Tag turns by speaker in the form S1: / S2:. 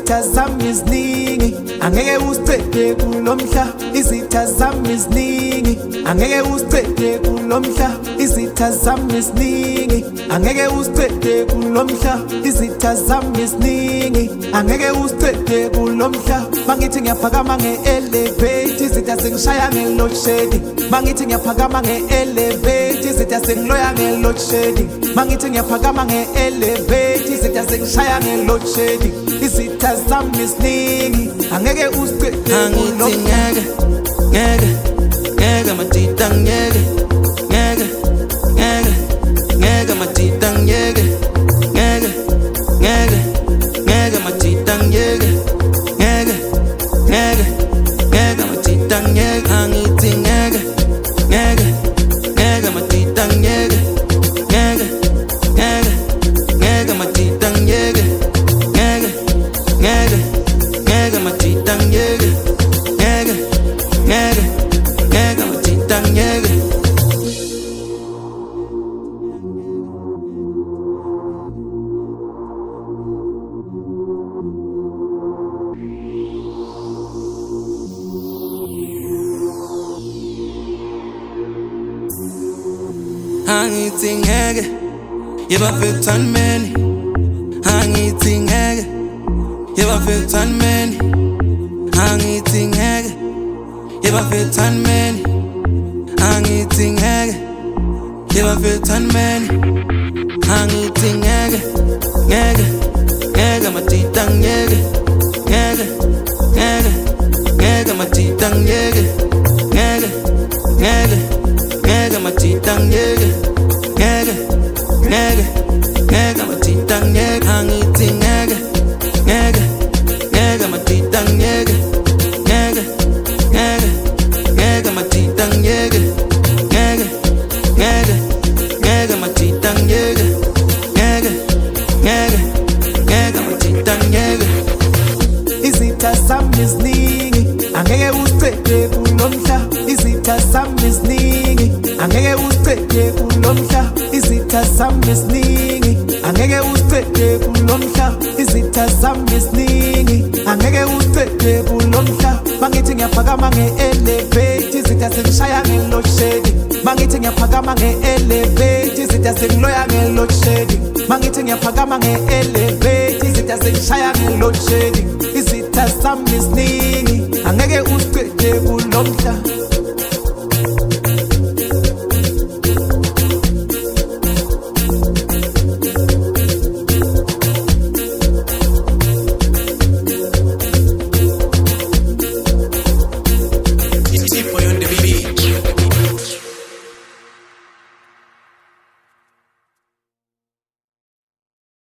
S1: izitha zami ziningi angeke usicede kulomhla izitha zami ziningi angeke usicede kulomhla izitha zami ziningi angeke usicede kulomhla izitha zami ziningi angeke usicede kulomhla mangithi ngiyaphakama nge-elevate izitha sengishaya nge-load shedding mangithi ngiyaphakama nge-elevate izitha sengiloya nge-load shedding mangithi ngiyaphakama nge-elevate izitha sengishaya nge-load shedding izitha zami ziningi angeke usicede kulomhla
S2: ngeke matita ngeke matita ngeke matita ngeke matita ngeke angithi ngeke matita ngeke matita ngeke matita ngeke matita ngeke. Angithi ngeke Bafethu many angithi ngeke Bafethu many angithi ngeke Bafethu many angithi ngeke Bafethu many angithi ngeke matita ngeke matita ngeke matita ngeke matita ngeke angithi ngeke matita ngeke matita ngeke matita ngeke matita ngeke
S1: izitha zami ziningi angeke usicede kulomhla izitha zami ziningi angeke usicede kulomhla izitha zami ziningi angeke usicede kulomhla izitha zami ziningi angeke usicede kulomhla mangithi ngiyaphakama nge-elevate izitha sengishaya nge-load shedding mangithi ngiyaphakama nge-elevate izitha sengiloya nge-load shedding mangithi ngiyaphakama nge-elevate izitha sengishaya nge-load shedding izitha zami ziningi angeke usicede kulomhla